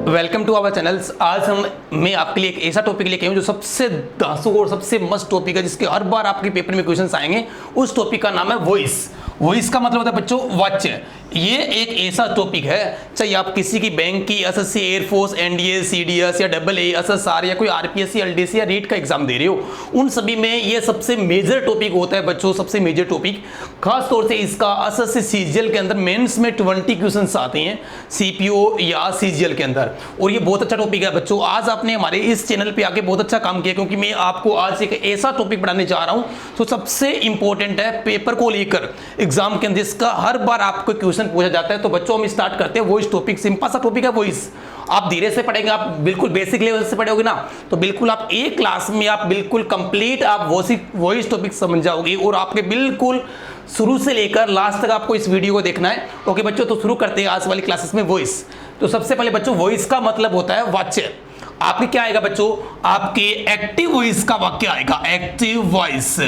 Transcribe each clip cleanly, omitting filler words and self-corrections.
Welcome to our channels. आज मैं आपके लिए एक ऐसा टॉपिक लेके आया हूं जो सबसे दांसू और सबसे मस्त टॉपिक है, जिसके हर बार आपके पेपर में क्वेश्चंस आएंगे। उस टॉपिक का नाम है वॉइस। वॉइस का मतलब होता है बच्चों वाच्य। ये एक ऐसा टॉपिक है, चाहे आप किसी की बैंक की, एसएससी, एयरफोर्स, एनडीए, सीडीएस या डबल ए, एसएसआर या कोई आरपीएससी, एलडीसी या रीट का एग्जाम दे रहे हो, उन सभी में ये सबसे मेजर टॉपिक होता है बच्चों, सबसे मेजर टॉपिक। खास तौर से इसका एसएससी सीजीएल के अंदर मेंस में 20 क्वेश्चंस आते हैं सीपीओ या सीजीएल के अंदर, और ये बहुत अच्छा टॉपिक है बच्चों। आज आपने हमारे इस चैनल पे आके बहुत अच्छा काम किया, क्योंकि मैं आपको आज एक ऐसा टॉपिक पढ़ाने जा रहा हूं तो सबसे इंपॉर्टेंट है पेपर को लेकर एग्जाम के अंदर, जिसका हर बार आपको क्वेश्चन पूछा जाता है। तो बच्चों हम स्टार्ट करते हैं वॉइस टॉपिक। सिंपल सा टॉपिक है वॉइस। आप धीरे से पढ़ेंगे, आप बिल्कुल बेसिक लेवल से पढ़ोगे ना, तो बिल्कुल आप एक क्लास में आप बिल्कुल कंप्लीट आप वॉइस टॉपिक समझ जाओगे, और आपके बिल्कुल शुरू से लेकर लास्ट तक आपको इस वीडियो को देखना है। ओके बच्चों, तो शुरू करते हैं आज वाली क्लासेस में वॉइस। तो सबसे पहले बच्चों, वॉइस का मतलब होता है वाच्य। आपके क्या आएगा बच्चों, आपके एक्टिव वॉइस का वाक्य आएगा, एक्टिव वॉइस।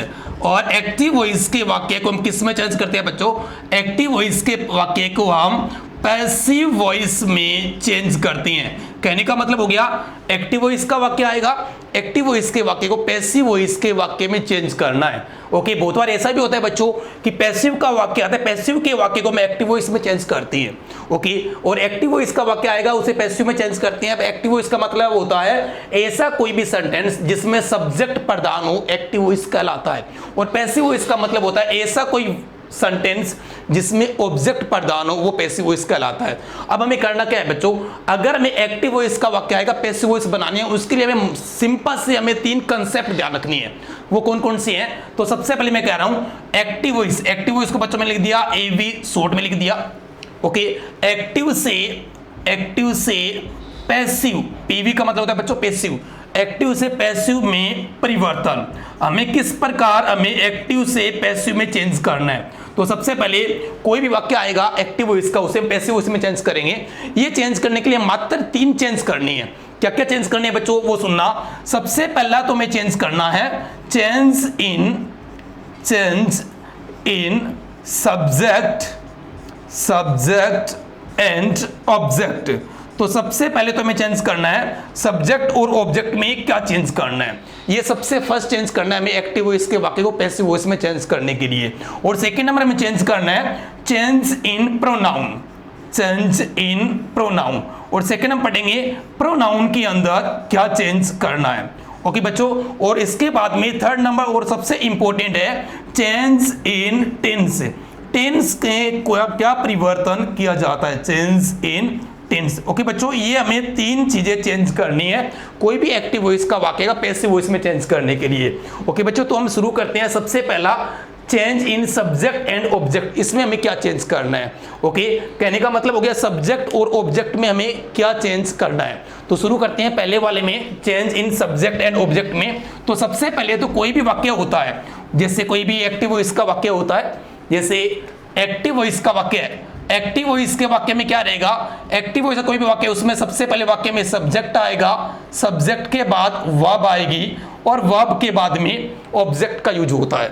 और एक्टिव वॉइस के वाक्य को हम किस में चेंज करते हैं बच्चों, एक्टिव वॉइस के वाक्य को हम पैसिव वॉइस में चेंज करते हैं। कहने का मतलब हो गया, एक्टिव वॉइस का वाक्य आएगा, एक्टिव वॉइस के वाक्य को पैसिव वॉइस के वाक्य में चेंज करना है। ओके, बहुत बार ऐसा भी होता है बच्चों कि पैसिव का वाक्य आता है, पैसिव के वाक्य को मैं एक्टिव वॉइस में चेंज करती है। ओके, और एक्टिव वॉइस का वाक्य आएगा, उसे पैसिव में चेंज करते हैं। अब एक्टिव वॉइस का मतलब होता है ऐसा कोई भी सेंटेंस जिसमें सब्जेक्ट प्रधान हो, एक्टिव वॉइस कहलाता है। और पैसिव वॉइस का मतलब होता है ऐसा कोई सेंटेंस जिसमें ऑब्जेक्ट प्रधान हो, वो पैसिव वॉइस कहलाता है। अब हमें करना क्या है बच्चों, अगर हमें एक्टिव वॉइस का वाक्य आएगा, पैसिव वॉइस बनानी है, उसके लिए हमें सिंपल से हमें 3 कंसेप्ट ध्यान रखनी है। वो कौन कौन सी हैं? तो सबसे पहले मैं कह रहा हूं एक्टिव वॉइस। एक्टिव वॉइस को बच्चों में लिख दिया एवी, शॉर्ट में लिख दिया। ओके, एक्टिव से पैसिव, पीवी का मतलब होता है बच्चों पैसिव। एक्टिव से पैसिव में परिवर्तन, हमें किस प्रकार हमें एक्टिव से पैसिव में चेंज करना है। तो सबसे पहले कोई भी वाक्य आएगा एक्टिव वॉइस का, उसे हम पैसिव वॉइस में चेंज करेंगे। ये चेंज करने के लिए मात्र 3 चेंज करनी है। क्या क्या चेंज करनी है बच्चों, वो सुनना। सबसे पहला तो हमें चेंज करना है change in subject and object. तो सबसे पहले तो हमें चेंज करना है सब्जेक्ट और ऑब्जेक्ट में क्या चेंज करना है। ये सबसे फर्स्ट चेंज करना है हमें एक्टिव वॉइस के वाक्य को पैसिव वॉइस में चेंज करने के लिए। और सेकंड नंबर में चेंज करना है चेंज इन प्रोनाउन। और सेकंड हम पढ़ेंगे प्रोनाउन के अंदर क्या चेंज करना है। ओके बच्चों, और इसके बाद में थर्ड नंबर और सबसे इंपॉर्टेंट है चेंज इन टेंस। टेंस के क्या परिवर्तन किया जाता है, चेंज इन टेंस। ओके बच्चों, ये हमें 3 चीजें चेंज करनी है कोई भी एक्टिव वॉइस का वाक्य का पैसिव वॉइस में चेंज करने के लिए। ओके बच्चों, तो हम शुरू करते हैं। सबसे पहला change in subject and object, इसमें हमें क्या चेंज करना है। ओके, कहने का मतलब हो गया सब्जेक्ट और ऑब्जेक्ट में हमें क्या चेंज करना है। तो शुरू करते हैं पहले वाले में, change in subject and object में। तो सबसे पहले तो कोई भी वाक्य होता है, जैसे कोई भी एक्टिव वॉइस का वाक्य होता है, जैसे एक्टिव वॉइस का वाक्य है, एक्टिव वॉइस के वाक्य में क्या रहेगा, एक्टिव वॉइस का कोई भी वाक्य, उसमें सबसे पहले वाक्य में सब्जेक्ट आएगा, सब्जेक्ट के बाद वर्ब आएगी, और वर्ब के बाद में ऑब्जेक्ट का यूज होता है।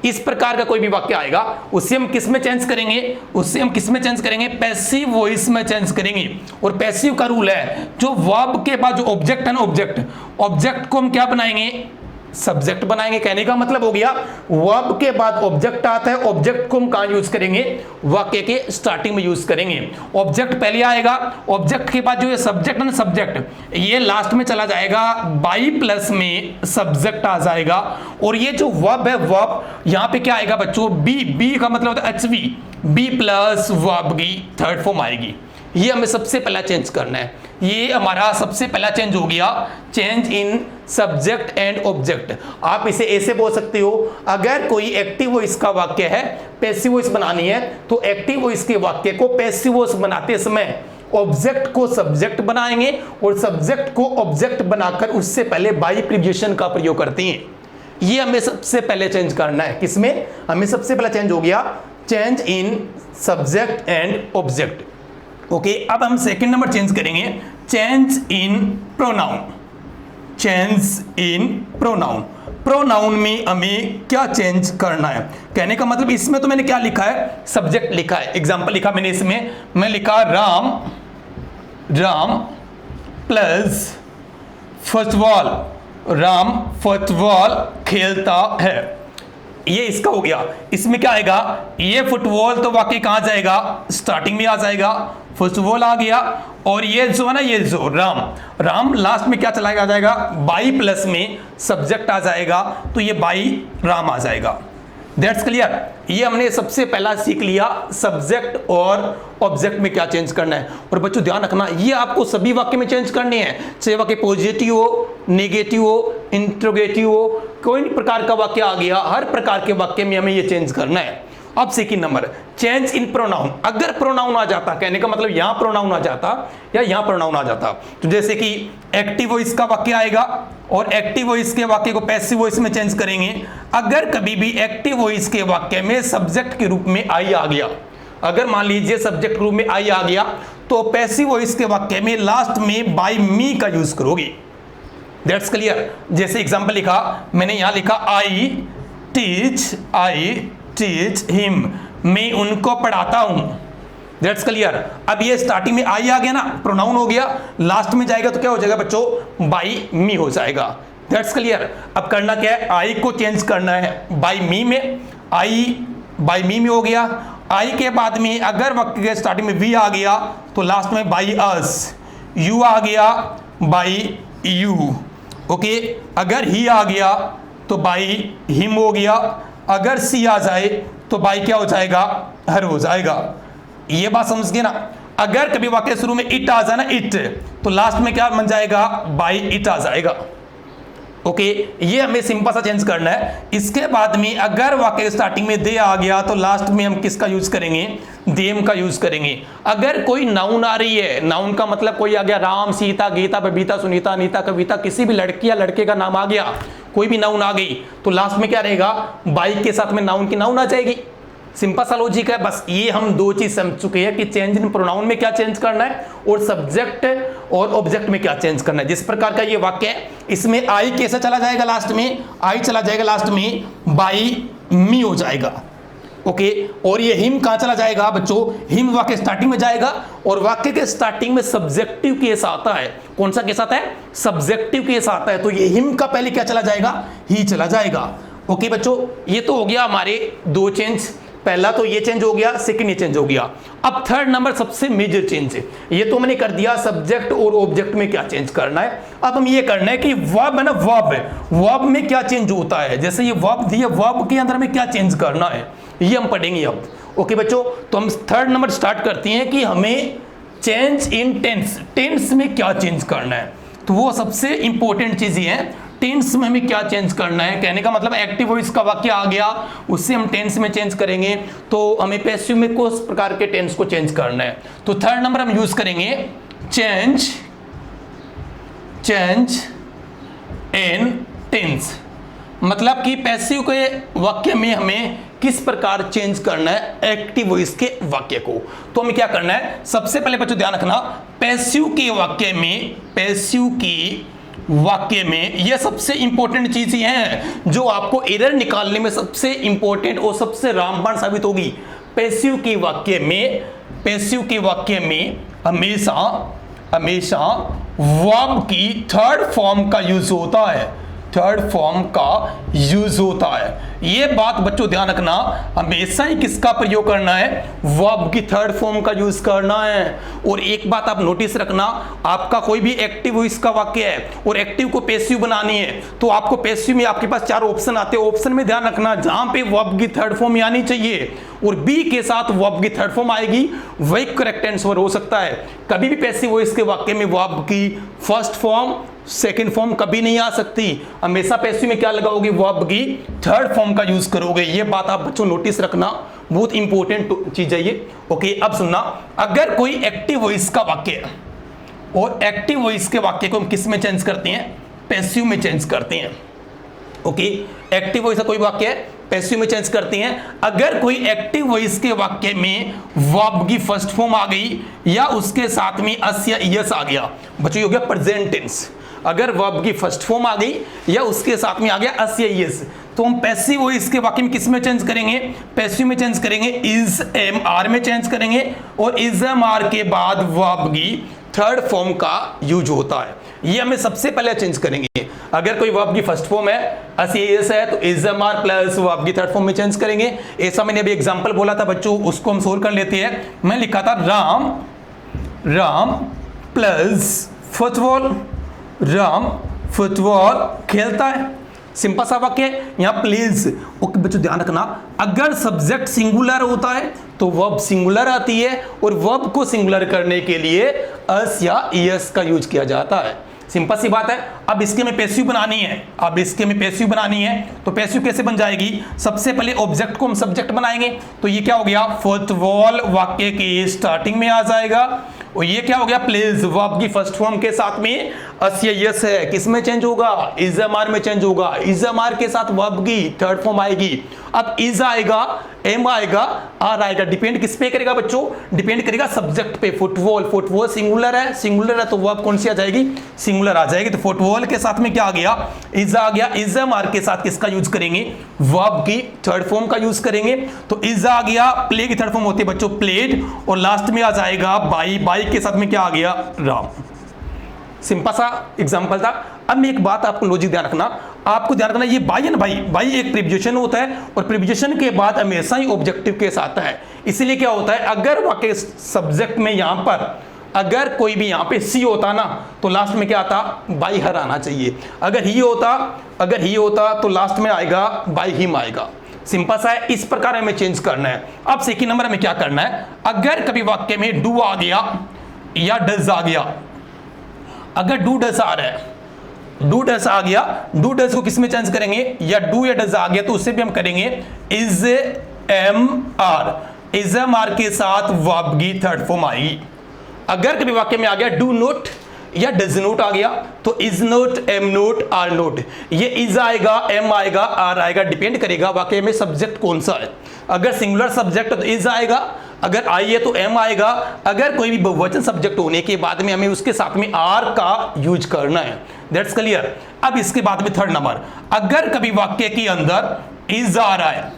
इस प्रकार का कोई भी वाक्य आएगा, उससे हम किस में चेंज करेंगे, पैसिव वॉइस में चेंज करेंगे। और पैसिव का रूल है, जो वर्ब के बाद जो ऑब्जेक्ट है ना, ऑब्जेक्ट को हम क्या बनाएंगे, सब्जेक्ट बनाएंगे। कहने का मतलब हो गया वर्ब के बाद ऑब्जेक्ट आता है, ऑब्जेक्ट को हम कहां यूज करेंगे, वाक्य के स्टार्टिंग में यूज करेंगे। ऑब्जेक्ट पहले आएगा, ऑब्जेक्ट के बाद जो ये सब्जेक्ट है ना, सब्जेक्ट ये लास्ट में चला जाएगा, बाई प्लस में सब्जेक्ट आ जाएगा। और ये जो वर्ब है, वर्ब यहां पे क्या आएगा बच्चों, बी का मतलब होता है HV, बी प्लस वर्ब की थर्ड फॉर्म आएगी। ये हमें सबसे पहला चेंज करना है। ये हमारा सबसे पहला चेंज हो गया, change in subject and object. आप इसे ऐसे बोल सकते हो, अगर कोई एक्टिव वॉइस का वाक्य है, पैसिव वॉइस बनानी है, तो एक्टिव वॉइस के वाक्य को पैसिव वॉइस बनाते समय ऑब्जेक्ट को सब्जेक्ट बनाएंगे, और सब्जेक्ट को ऑब्जेक्ट बनाकर उससे पहले बाई प्रीपोजिशन का प्रयोग करते हैं। ये हमें सबसे पहले चेंज करना है। किसमें? हमें सबसे पहला चेंज हो गया change in subject and object. Okay, अब हम सेकंड नंबर चेंज करेंगे, चेंज इन प्रोनाउन। प्रोनाउन में हमें क्या चेंज करना है। कहने का मतलब इसमें तो मैंने क्या लिखा है, सब्जेक्ट लिखा है, एग्जांपल लिखा मैंने, इसमें मैं लिखा Ram plus football, Ram football खेलता है। ये इसका हो गया। इसमें क्या आएगा, ये फुटबॉल तो वाकई कहां जाएगा, स्टार्टिंग में आ जाएगा, फुटबॉल आ गया। और ये जो है ना, ये जो राम, राम लास्ट में क्या चला जाएगा, बाई प्लस में सब्जेक्ट आ जाएगा, तो ये बाई राम आ जाएगा। That's clear. ये हमने सबसे पहला सीख लिया सब्जेक्ट और ऑब्जेक्ट में क्या चेंज करना है। और बच्चों ध्यान रखना, ये आपको सभी वाक्य में चेंज करने हैं, चाहे वाक्य पॉजिटिव हो, नेगेटिव हो, इंट्रोगेटिव हो, कोई प्रकार का वाक्य आ गया, हर प्रकार के वाक्य में हमें ये चेंज करना है। अब second number, change in pronoun. अगर प्रोनाउन आ जाता, कहने का मतलब यहां प्रोनाउन आ जाता या यहां प्रोनाउन आ जाता, तो जैसे कि एक्टिव वॉइस का वाक्य आएगा और एक्टिव वॉइस के वाक्य को पैसिव वॉइस में चेंज करेंगे। अगर कभी भी एक्टिव वॉइस के वाक्य में सब्जेक्ट के रूप में आई आ गया, अगर मान लीजिए सब्जेक्ट के रूप में आई आ गया, तो पैसिव वॉइस के वाक्य में लास्ट में बाय मी का यूज करोगे। That's clear. जैसे एग्जांपल लिखा, मैंने यहां लिखा आई टीच हिम, मैं उनको पढ़ाता हूं। That's clear. अब ये स्टार्टिंग में आई आ गया ना, प्रोनाउन हो गया, लास्ट में जाएगा तो क्या हो जाएगा बच्चों, बाई मी हो जाएगा। That's clear. अब करना क्या है, आई को चेंज करना है बाई मी में, आई बाई मी में हो गया। आई के बाद में अगर वाक्य के स्टार्टिंग में वी आ गया तो लास्ट में बाई अस, यू आ गया बाई यू, ओके। अगर ही आ गया तो बाई हिम हो गया, अगर सी आ जाए तो बाई क्या हो जाएगा, हर हो जाएगा। ये बात समझ गए ना। अगर कभी वाक्य शुरू में इट आ जाए ना, इट, तो लास्ट में क्या बन जाएगा, बाई इट आ जाएगा, ओके। ये हमें सिंपल सा चेंज करना है। इसके बाद में अगर वाक्य स्टार्टिंग में दे आ गया तो लास्ट में हम किसका यूज करेंगे, देम का यूज करेंगे। अगर कोई नाउन आ रही है, नाउन का मतलब कोई आ गया, राम, सीता, गीता, बबीता, सुनीता, अनीता, कविता, किसी भी लड़की या लड़के का नाम आ गया, कोई भी नाउन आ गई, तो लास्ट में क्या रहेगा, बाई के साथ में नाउन की नाउन आ जाएगी। सिंपल सा लॉजिक है। बस ये हम दो चीज समझ चुके हैं कि चेंज इन प्रोनाउन में क्या चेंज करना है और सब्जेक्ट और ऑब्जेक्ट में क्या चेंज करना है। जिस प्रकार का ये वाक्य है, इसमें आई कैसे चला जाएगा, लास्ट में आई चला जाएगा, लास्ट में बाई मी हो जाएगा, ओके। और ये हिम कहां चला जाएगा बच्चों, हिम वाक्य स्टार्टिंग में जाएगा और वाक्य के स्टार्टिंग में सब्जेक्टिव केस आता है। कौन सा केस आता है, सब्जेक्टिव केस आता है, तो ये हिम का पहले क्या चला जाएगा, ही चला जाएगा, ओके बच्चों। ये तो हो गया हमारे दो चेंज, पहला तो ये चेंज हो गया, सेकंड ये चेंज हो गया। अब थर्ड नंबर सबसे मेजर चेंज है, ये तो मैंने कर दिया सब्जेक्ट और ऑब्जेक्ट में क्या चेंज करना है। अब हम ये करना है कि वर्ब है ना, वर्ब में क्या चेंज होता है। जैसे ये वर्ब दिया, वर्ब के अंदर में क्या चेंज करना है, ये हम पढ़ेंगे अब, ओके बच्चों। तो हम थर्ड नंबर स्टार्ट करते हैं कि हमें चेंज इन टेंस, टेंस में क्या चेंज करना है। तो वो सबसे इंपॉर्टेंट चीज ये है, टेंस में हमें क्या चेंज करना है। कहने का मतलब एक्टिव वॉइस का वाक्य आ गया, उससे हम टेंस में चेंज करेंगे, तो हमें पैसिव में किस प्रकार के टेंस को चेंज करना है। तो थर्ड नंबर हम यूज करेंगे चेंज इन टेंस, मतलब कि पैसिव के वाक्य में हमें किस प्रकार चेंज करना है एक्टिव वॉइस के वाक्य को। तो हमें क्या करना है, सबसे पहले बच्चों ध्यान रखना, पैसिव के वाक्य में, पैसिव की वाक्य में यह सबसे इंपॉर्टेंट चीज ही है जो आपको एरर निकालने में सबसे इंपॉर्टेंट और सबसे रामबाण साबित होगी। पैसिव के वाक्य में, पैसिव के वाक्य में हमेशा वर्ब की थर्ड फॉर्म का यूज होता है, थर्ड फॉर्म का यूज होता है। ये बात बच्चों ध्यान रखना, हमेशा ही किसका प्रयोग करना है, वर्ब की थर्ड फॉर्म का यूज करना है। और एक बात आप नोटिस रखना, आपका कोई भी एक्टिव वॉइस का वाक्य है और एक्टिव को पैसिव बनानी है, तो आपको पैसिव में आपके पास चार ऑप्शन आते हैं। ऑप्शन में ध्यान रखना, जहां पे वर्ब की थर्ड फॉर्म आनी चाहिए और बी के साथ वर्ब की थर्ड फॉर्म आएगी, वही करेक्ट आंसर हो सकता है। कभी भी पैसिव वॉइस के वाक्य में वर्ब की फर्स्ट फॉर्म, सेकेंड फॉर्म कभी नहीं आ सकती। हमेशा पैसिव में क्या लगाओगे, वर्ब की थर्ड फॉर्म का यूज करोगे। ये बात आप बच्चों नोटिस रखना, बहुत इंपॉर्टेंट चीज है ये, ओके। अब सुनना, अगर कोई एक्टिव वॉइस का वाक्य है और एक्टिव वॉइस के वाक्य को हम किस में चेंज करते हैं, पैसिव में चेंज करते हैं, ओके। एक्टिव वॉइस का कोई वाक्य है, पैसिव में चेंज करते हैं। अगर कोई एक्टिव वॉइस के वाक्य में वर्ब की फर्स्ट फॉर्म आ गई या उसके साथ में अस या ईएस आ गया, बच्चों हो गया प्रेजेंट टेंस। अगर वर्ब की फर्स्ट फॉर्म आ गई या उसके साथ में आ गया अस या ईएस, तो हम पैसिव वॉइस के वाक्य में किस में चेंज करेंगे, पैसिव में चेंज करेंगे, इज एम आर में चेंज करेंगे और इज एम आर के बाद वर्ब की थर्ड फॉर्म का यूज होता है। ये हमें सबसे पहले चेंज करेंगे। अगर कोई वर्ब की फर्स्ट फॉर्म है एस है तो is am are plus verb की थर्ड फॉर्म में चेंज करेंगे। ऐसा मैंने अभी एग्जांपल बोला था बच्चों, उसको हम सोल्व कर लेते हैं। मैं लिखा था Ram plus football, Ram football खेलता है। सिंपल सा वाक्य है। यहां प्लीज ओके बच्चों ध्यान रखना, अगर सब्जेक्ट सिंगुलर होता है तो वर्ब सिंगुलर आती है और वर्ब को सिंगुलर करने के लिए अस या ईएस का यूज किया जाता है। सिंपल सी बात है। अब इसके में पैसिव बनानी है, तो पैसिव कैसे बन जाएगी? सबसे पहले ऑब्जेक्ट को हम सब्जेक्ट बनाएंगे, तो ये क्या हो गया? फुटबॉल वाक्य की स्टार्टिंग में आ जाएगा। और ये क्या हो गया? प्लेज वर्ब की फर्स्ट फॉर्म के साथ में अस या यस है, किस में चेंज होगा? इज एम आर में चेंज होगा। इज एम आर के साथ वर्ब की थर्ड फॉर्म आएगी। अब इज आएगा, एम आएगा, आर आएगा। डिपेंड किस पे करेगा बच्चों? डिपेंड करेगा सब्जेक्ट पे। फुटबॉल सिंगुलर है तो वर्ब कौन सी आ जाएगी? सिंगुलर आ जाएगी। तो फुटबॉल के साथ में क्या आ गया? इज आ गया। इज एम आर के साथ किसका यूज करेंगे? वर्ब की थर्ड फॉर्म का यूज करेंगे। तो इज आ गया, प्ले की थर्ड फॉर्म होती है बच्चों प्लेड, और लास्ट में आ जाएगा बाई के साथ में क्या आ गया? राम। सिंपल सा एग्जांपल था। अब मैं एक बात आपको लॉजिक ध्यान रखना, ये बाई है ना, बाई एक प्रीपोजिशन होता है और प्रीपोजिशन के बाद हमेशा ही ऑब्जेक्टिव केस आता है। इसीलिए क्या होता है, अगर वाक्य सब्जेक्ट में यहां पर अगर कोई भी यहां पे सी होता ना तो लास्ट में क्या आता? बाई हर आना चाहिए। अगर ही होता तो लास्ट में आएगा बाई हिम आएगा। सिंपल सा है। इस प्रकार हमें चेंज करना है। अब सेकंड नंबर में क्या करना है, अगर कभी वाक्य में डू आ गया या डज आ गया, अगर डू डज आ रहा है, डू डज आ गया, डू डज को किस में चेंज करेंगे? या डू या डज आ गया तो उससे भी हम करेंगे is am are. Is am are के साथ वर्ब की थर्ड फॉर्म आएगी। अगर कभी वाक्य में आ गया डू नोट या डज नोट आ गया तो is not, am not, are not. ये इज आएगा, एम आएगा, आर आएगा, डिपेंड करेगा वाक्य में सब्जेक्ट कौन सा है। अगर सिंगुलर सब्जेक्ट तो इज आएगा, अगर आई है तो एम आएगा। अगर कोई भी बहुवचन सब्जेक्ट होने के बाद में हमें उसके साथ में आर का यूज करना है। That's clear. अब इसके बाद में थर्ड नंबर, अगर कभी वाक्य के अंदर इज आ रहा है,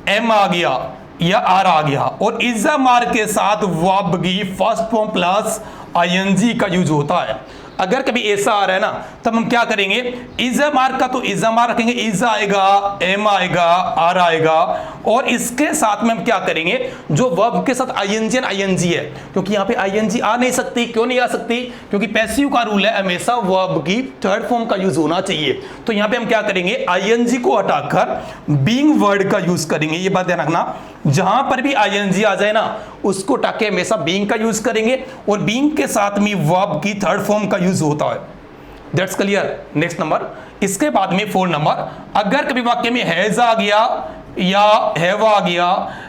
एम आ गया या आर आ गया और इज एम आर के साथ वर्ब की फर्स्ट फॉर्म प्लस आईएनजी का यूज होता है। अगर कभी ऐसा आ रहा है ना तब हम क्या करेंगे? इज एम आर का तो इज एम आर रखेंगे, इज आएगा, एम आएगा, आर आएगा, और इसके साथ में हम क्या करेंगे? जो वर्ब के साथ आईएनजी है, क्योंकि यहाँ पे आईएनजी आ नहीं सकती। क्यों नहीं आ सकती? क्योंकि पैसिव का रूल है हमेशा वर्ब की थर्ड फॉर्म का यूज होना चाहिए। तो यहाँ पे हम क्या करेंगे? आईएनजी को हटाकर बीइंग वर्ड का यूज करेंगे। ये बात ध्यान रखना, जहां पर भी आईएनजी आ जाए ना उसको हटाके हमेशा बीइंग का यूज करेंगे, और बीइंग के साथ में वर्ब की थर्ड फॉर्म का यूज होता है। That's clear. नेक्स्ट नंबर, इसके बाद में 4 नंबर, अगर कभी वाक्य में हैज आ गया या हैव आ गया,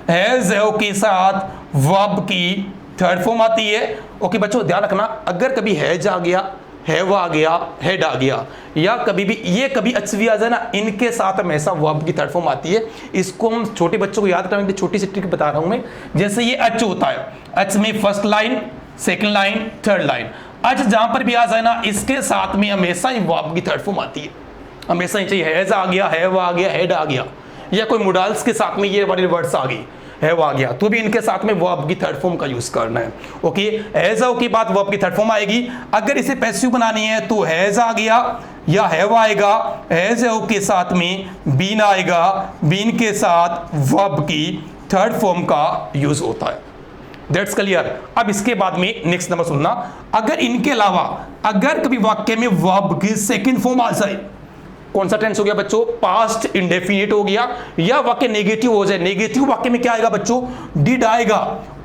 हैज हैव के साथ वर्ब की थर्ड फॉर्म आती है। ओके बच्चों ध्यान रखना, अगर कभी हैज आ गया, हैव आ गया, हेड आ गया, या कभी भी ये कभी एचवी आ जाए ना, इनके साथ हमेशा वर्ब की थर्ड फॉर्म आती है। इसको हम छोटे बच्चों को याद करने के लिए छोटी सी ट्रिक बता रहा हूं मैं। जैसे ये एच होता है, एच में first line, second line, third line. H जहां पर भी आ जाए ना इसके साथ में हमेशा ही वर्ब की थर्ड फॉर्म आती है। हमेशा ही चाहिए, हैज आ गया, हैव आ गया, हेड आ गया, या कोई मोडाल्स के साथ में ये वाले वर्ड्स आ गई, हैव आ गया, तो भी इनके साथ में वर्ब की थर्ड फॉर्म का यूज करना है। ओके, हैज के बाद वर्ब की थर्ड फॉर्म आएगी। अगर इसे पैसिव बनानी है तो हैज आ गया या हैव आएगा, हैज के साथ में बीन आएगा, बीन के साथ वर्ब की थर्ड फॉर्म का यूज होता है। That's clear. अब इसके बाद में नेक्स्ट नंबर सुनना, अगर इनके अलावा अगर कभी वाक्य में वर्ब की सेकंड फॉर्म आ जाए, कौन सा टेंस हो गया बच्चों? पास्ट इंडेफिनिट हो गया, या वाक्य नेगेटिव हो जाए। नेगेटिव वाक्य में क्या आएगा बच्चों? डिड आएगा।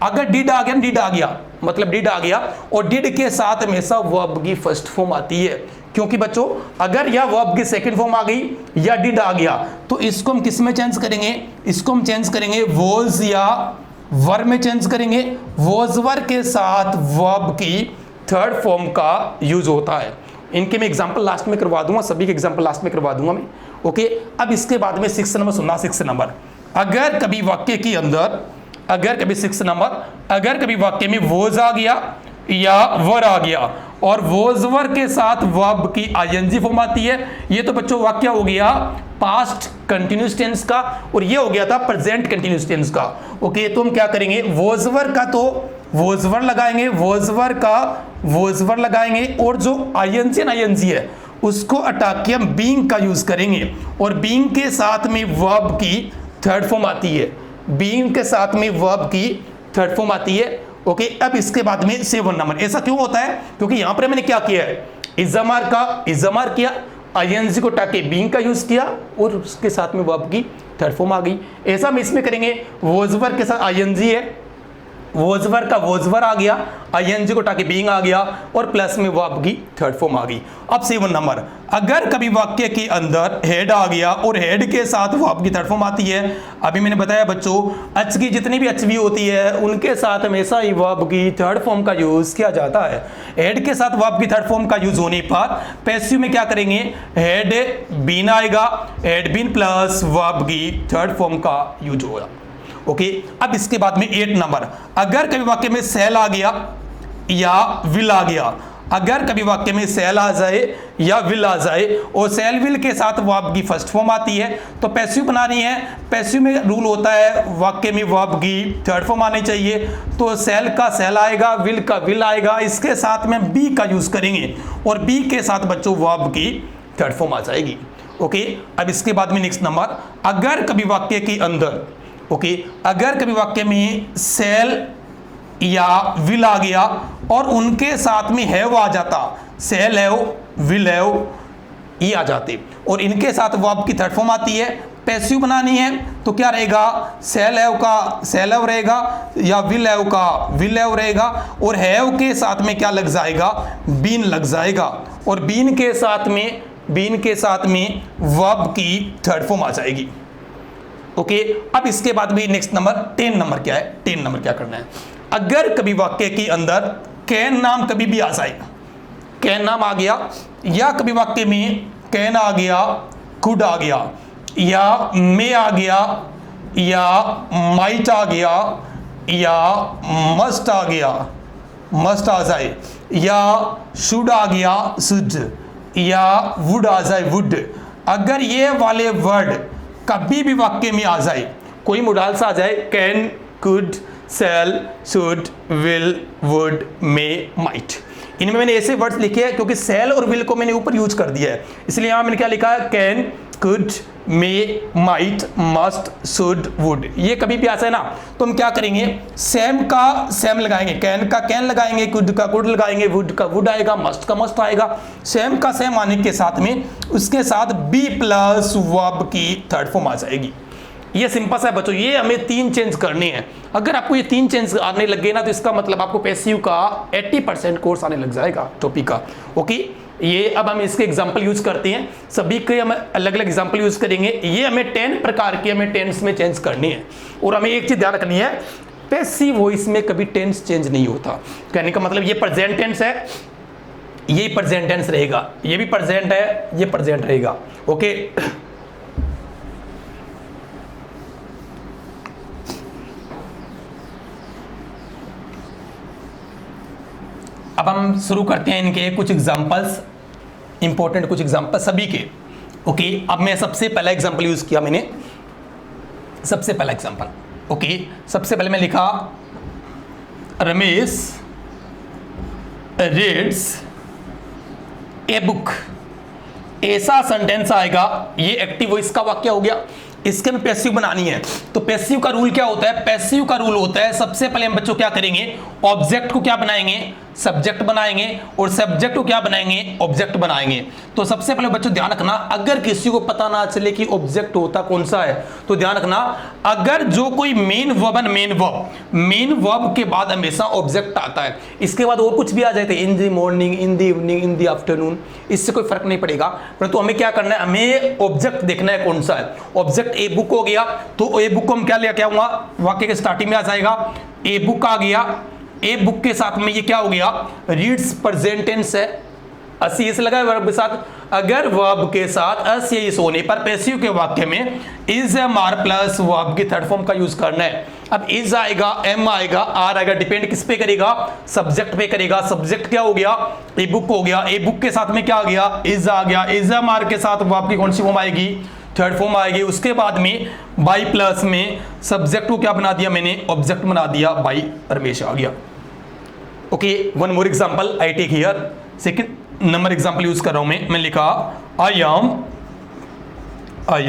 अगर डिड आ गया, डिड आ गया मतलब डिड आ गया, और डिड के साथ हमेशा वर्ब की फर्स्ट फॉर्म आती है। क्योंकि बच्चों अगर या वर्ब की सेकंड फॉर्म आ गई या डिड आ गया तो इसको हम किस में चेंज करेंगे? इसको हम चेंज करेंगे वॉज या वर में चेंज करेंगे। वॉज वर के साथ वर्ब की थर्ड फॉर्म का यूज होता है। इनके मैं एग्जांपल लास्ट में करवा दूंगा, सभी के एग्जांपल लास्ट में करवा दूंगा मैं। ओके, अब इसके बाद में 6 नंबर सुनना। 6 नंबर, अगर कभी वाक्य के अंदर, अगर कभी 6 नंबर, अगर कभी वाक्य में वॉज आ गया या वर आ गया और वॉज वर के साथ वर्ब की आईएनजी फॉर्म आती है, ये तो बच्चों वाक्य हो गया पास्ट कंटिन्यूअस टेंस का, और ये हो गया था प्रेजेंट कंटिन्यूअस टेंस का। ओके, तो हम क्या करेंगे? वॉज वर का तो वॉज वर लगाएंगे, वॉज वर का वॉज वर्ब लगाएंगे और जो आईएनजी है उसको हटा के हम बीइंग का यूज करेंगे और बीइंग के साथ में वर्ब की थर्ड फॉर्म आती है, बीइंग के साथ में वर्ब की थर्ड फॉर्म आती है। ओके, अब इसके बाद में 7 नंबर। ऐसा क्यों होता है? क्योंकि यहां पर मैंने क्या किया है, इज़ामार किया, आईएनजी को हटा के बीइंग का यूज किया और उसके साथ में वर्ब की थर्ड फॉर्म आ गई। ऐसा हम इसमें करेंगे, वॉज वर्ब के साथ आईएनजी है, वॉज वर्ब का वॉज वर्ब आ गया, आईएनजी को हटा के बीइंग आ गया और प्लस में वर्ब की थर्ड फॉर्म आ गई। अब 7 नंबर, अगर कभी वाक्य के अंदर हेड आ गया और हेड के साथ वर्ब की थर्ड फॉर्म आती है, अभी मैंने बताया बच्चों एच की जितनी भी एचवी होती है उनके साथ हमेशा ही वर्ब की थर्ड फॉर्म का यूज किया जाता है। हेड के साथ वर्ब की थर्ड फॉर्म का यूज होने पर पैसिव में क्या करेंगे, हेड बीन आएगा, हेड बीन प्लस वर्ब की थर्ड फॉर्म का यूज होगा। ओके, अब इसके बाद में 8 नंबर, अगर कभी वाक्य में सेल आ गया या विल आ गया, अगर कभी वाक्य में सेल आ जाए या विल आ जाए और सेल विल के साथ वर्ब की फर्स्ट फॉर्म आती है तो पैसिव बनानी है। पैसिव में रूल होता है वाक्य में वर्ब की थर्ड फॉर्म आनी चाहिए, तो सेल का सेल आएगा, विल का विल आएगा, इसके साथ में बी का यूज करेंगे और बी के साथ बच्चों वर्ब की थर्ड फॉर्म आ जाएगी। ओके, अब इसके बाद में नेक्स्ट नंबर, अगर कभी वाक्य के अंदर अगर कभी वाक्य में सेल या विल आ गया और उनके साथ में हैव आ जाता, सेल हैव, विल हैव, ये आ जाते और इनके साथ वर्ब की थर्ड फॉर्म आती है, पैसिव बनानी है तो क्या रहेगा, सेल हैव का सेल हैव रहेगा या विल हैव का विल हैव रहेगा और हैव के साथ में क्या लग जाएगा, बीन लग जाएगा और बीन के साथ में वर्ब की थर्ड फॉर्म आ जाएगी। ओके, अब इसके बाद भी नेक्स्ट नंबर 10 नंबर क्या है, 10 नंबर क्या करना है, अगर कभी वाक्य के अंदर कैन नाम कभी भी आ जाए, कैन नाम आ गया या कभी वाक्य में कैन आ गया, कुड आ गया या मे आ गया या माइट आ गया या मस्ट आ गया, मस्ट आ जाए या शुड आ गया, शुड या वुड आ जाए, वुड, अगर ये वाले वर्ड कभी भी वाक्य में आ जाए, कोई मुडाल सा आ जाए, can, could, shall, should, will, would, may, might, इनमें मैंने ऐसे वर्ड्स लिखे हैं क्योंकि सेल और विल को मैंने ऊपर यूज कर दिया है, इसलिए यहां मैंने क्या लिखा है, can, could, may, might, must, should, would, ये कभी भी आता है ना तो हम क्या करेंगे, सेम का सेम लगाएंगे, कैन का कैन लगाएंगे, कुड का कुड लगाएंगे, वुड का वुड आएगा, मस्ट का मस्ट आएगा, सेम का सेम आने के साथ में उसके साथ बी प्लस वर्ब की थर्ड फॉर्म आ जाएगी। ये सिंपल सा है बच्चों, ये हमें 3 चेंज करने हैं। अगर आपको ये 3 चेंज आने लग गए ना तो इसका मतलब आपको पैसिव का 80% कोर्स आने लग जाएगा टॉपिक का। ओके, ये अब हम इसके एग्जांपल यूज करते हैं, सभी के हम अलग अलग एग्जांपल यूज करेंगे। ये हमें 10 प्रकार के हमें टेंस में चेंज करनी है और हमें एक चीज ध्यान रखनी है, पैसिव वॉइस में कभी टेंस चेंज नहीं होता। कहने का मतलब ये प्रेजेंट टेंस है, ये प्रेजेंट टेंस रहेगा, ये भी प्रेजेंट है, ये प्रेजेंट रहेगा। ओके, अब हम शुरू करते हैं इनके कुछ एग्जांपल्स, इंपॉर्टेंट कुछ एग्जांपल सभी के। ओके, अब मैं सबसे पहला एग्जांपल यूज किया, मैंने सबसे पहला एग्जांपल। ओके, सबसे पहले मैं लिखा रमेश रीड्स ए बुक, ऐसा सेंटेंस आएगा, ये एक्टिव वॉइस का वाक्य हो गया। इसके में पैसिव बनानी है तो पैसिव का रूल क्या होता है, पैसिव का रूल होता है सबसे पहले हम बच्चों क्या करेंगे, ऑब्जेक्ट को क्या बनाएंगे, सब्जेक्ट बनाएंगे और सब्जेक्ट को क्या बनाएंगे, ऑब्जेक्ट बनाएंगे। तो सबसे पहले बच्चों ध्यान रखना, अगर किसी को पता ना चले कि ऑब्जेक्ट होता कौन सा है तो ध्यान रखना, अगर जो कोई मेन वर्ब है, मेन वर्ब के बाद हमेशा ऑब्जेक्ट आता है, इसके बाद और कुछ भी आ जाते हैं, in the morning, in the evening, in the afternoon, इससे कोई फर्क नहीं पड़ेगा, परंतु हमें क्या करना है, हमें ऑब्जेक्ट देखना है कौन सा है। ऑब्जेक्ट ए बुक हो गया तो ए बुक को हम क्या लेके आऊंगा, वाक्य के स्टार्टिंग में आ जाएगा, ए बुक आ गया, ए बुक के साथ में ये क्या हो गया, रीड्स प्रेजेंट टेंस है, अस इस लगा वर्ब के साथ, अगर वर्ब के साथ अस या इस होने पर पैसिव के वाक्य में is am are plus verb की थर्ड फॉर्म का यूज करना है। अब इज आएगा, एम आएगा, आर आएगा, डिपेंड किस पे करेगा, सब्जेक्ट पे करेगा। सब्जेक्ट क्या हो गया, ए बुक हो गया, ए बुक के साथ में क्या आ गया, इज आ गया, इज एम आर के साथ वर्ब की कौन सी फॉर्म आएगी, थर्ड फॉर्म आएगी। उसके बाद में बाई प्लस में सब्जेक्ट को क्या बना दिया मैंने, ऑब्जेक्ट बना दिया, बाई रमेश आ गया। Okay, one more example I take here, second number example use कर रहा हूं मैं लिखा I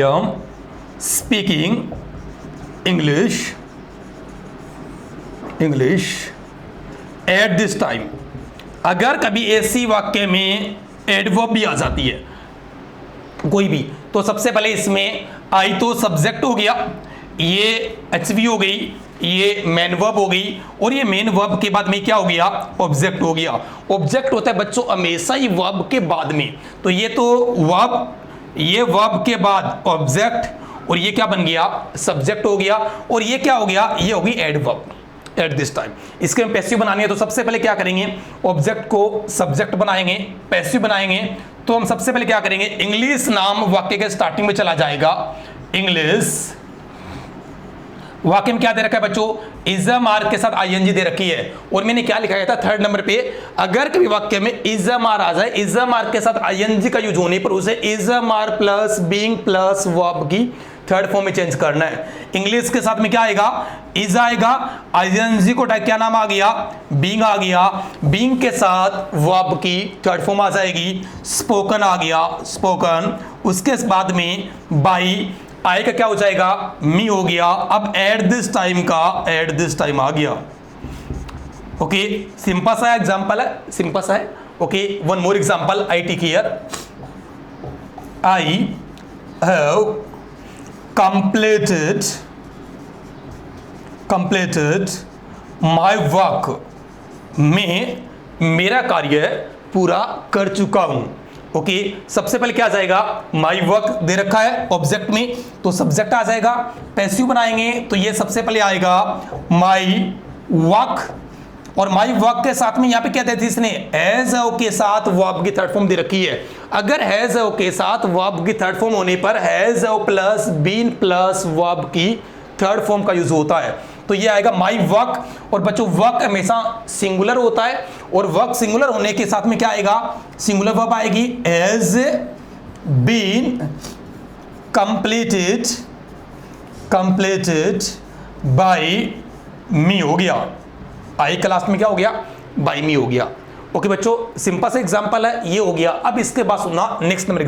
am speaking English at this time. अगर कभी ऐसी वाक्य में एडवर्ब भी आ जाती है कोई भी, तो सबसे पहले इसमें आई तो सब्जेक्ट हो गया, ये एचवी हो गई, ये मेन वर्ब हो गई, और ये मेन वर्ब के बाद में क्या हो गया, ऑब्जेक्ट हो गया। ऑब्जेक्ट होता है बच्चों हमेशा ही वर्ब के बाद में, तो ये तो वर्ब, ये वर्ब के बाद ऑब्जेक्ट, और ये क्या बन गया, सब्जेक्ट हो गया, और ये क्या हो गया, ये होगी एडवर्ब एट दिस टाइम। इसके हम पैसिव बनानी है, तो सबसे पहले क्या करेंगे, ऑब्जेक्ट को सब्जेक्ट बनाएंगे, पैसिव बनाएंगे। तो हम सबसे पहले क्या करेंगे, इंग्लिश नाम वाक्य के स्टार्टिंग में चला जाएगा। इंग्लिश वाक्य में क्या दे रखा है बच्चों, इज अ मार्क के साथ आईएनजी दे रखी है, और मैंने क्या लिखा था थर्ड नंबर पे, अगर कभी वाक्य में इज अ मार आ जाए, इज अ मार्क के साथ आईएनजी का यूज होने पर उसे इज अ मार प्लस बीइंग प्लस वर्ब की थर्ड फॉर्म में चेंज करना है। इंग्लिश के साथ में क्या आएगा, इज आएगा, आईएनजी को क्या नाम आ गया, बीइंग आ गया, बीइंग के साथ वर्ब की थर्ड फॉर्म आ जाएगी, स्पोकन आ गया, स्पोकन, उसके बाद में बाई, आई का क्या हो जाएगा, मी हो गया। अब एट दिस टाइम का एट दिस टाइम आ गया। ओके, सिंपल सा एग्जांपल है, सिंपल सा है। Okay, one more example I take here, I have completed my work, मैं मेरा कार्य पूरा कर चुका हूं। ओके, सबसे पहले क्या आ जाएगा, माई वर्क दे रखा है ऑब्जेक्ट में, तो सब्जेक्ट आ जाएगा। पैसिव बनाएंगे तो ये सबसे पहले आएगा माई वर्क, और माई वर्क के साथ में यहां पे क्या देती इसने, हैज के साथ वर्ब की थर्ड फॉर्म दे रखी है। अगर हैज के साथ वर्ब की थर्ड फॉर्म होने पर has plus been plus verb की थर्ड फॉर्म का यूज होता है, तो ये आएगा माई वर्क। और बच्चों वर्क हमेशा सिंगुलर होता है, और वर्क सिंगुलर होने के साथ में क्या आएगा, सिंगुलर वर्ब आएगी, हैज बीन कंप्लीटेड बाय मी हो गया, आई क्लास में क्या हो गया, बाय मी हो गया। ओके बच्चों, सिंपल सा एग्जांपल है, ये हो गया। अब इसके बाद सुनना नेक्स्ट नंबर